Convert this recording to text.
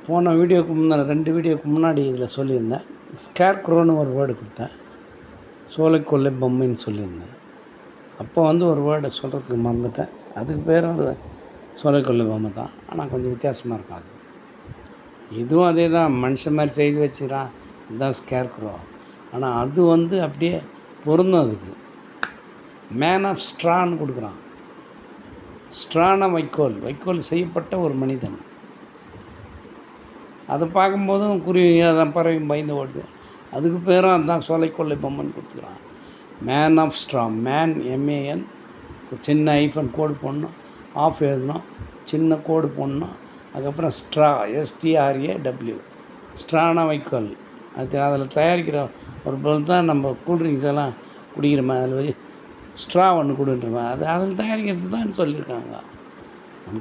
போன வீடியோக்கு முன்னாடி 2 வீடியோக்கு முன்னாடி இதில் சொல்லியிருந்தேன். ஸ்கேர் க்ரோன்னு ஒரு வேர்டு கொடுத்தேன். சோலைக்கொல்லை பொம்மைன்னு சொல்லியிருந்தேன். அப்போ ஒரு வேர்டை சொல்கிறதுக்கு மறந்துட்டேன். அதுக்கு பேர் ஒரு சோலைக்கொல்லை பொம்மை தான். ஆனால் கொஞ்சம் வித்தியாசமாக இருக்கும். அது இதுவும் அதே தான், மனுஷன் மாதிரி செய்து வச்சுக்கிறான். இதுதான் ஸ்கேர் க்ரோ. ஆனால் அது அப்படியே பொருந்தும். அதுக்கு மேன் ஆஃப் ஸ்ட்ரான்னு கொடுக்குறான். ஸ்ட்ரான வைக்கோல் செய்யப்பட்ட ஒரு மனிதன். அதை பார்க்கும்போதும் குருவி அதான் பறவையும் பயந்து ஓடுது. அதுக்கு பேரும் அதுதான் சோலைக்கொல்லை பொம்மைன்னு கொடுத்துக்கிறான். Man of straw, man MAN, ஒரு சின்ன ஐஃபன் கோடு போடணும், ஆஃப் எழுதணும், சின்ன கோடு போடணும், அதுக்கப்புறம் ஸ்ட்ரா STRAW, ஸ்ட்ரான வைக்கோல். அதில் தயாரிக்கிற ஒரு பொருள் தான் நம்ம கூல்ட்ரிங்க்ஸ் எல்லாம் குடிக்கிறோமே, அதில் ஸ்ட்ரா ஒன்று கொடுன்றோமே, அதில் தயாரிக்கிறது தான் சொல்லியிருக்காங்க. நம்ம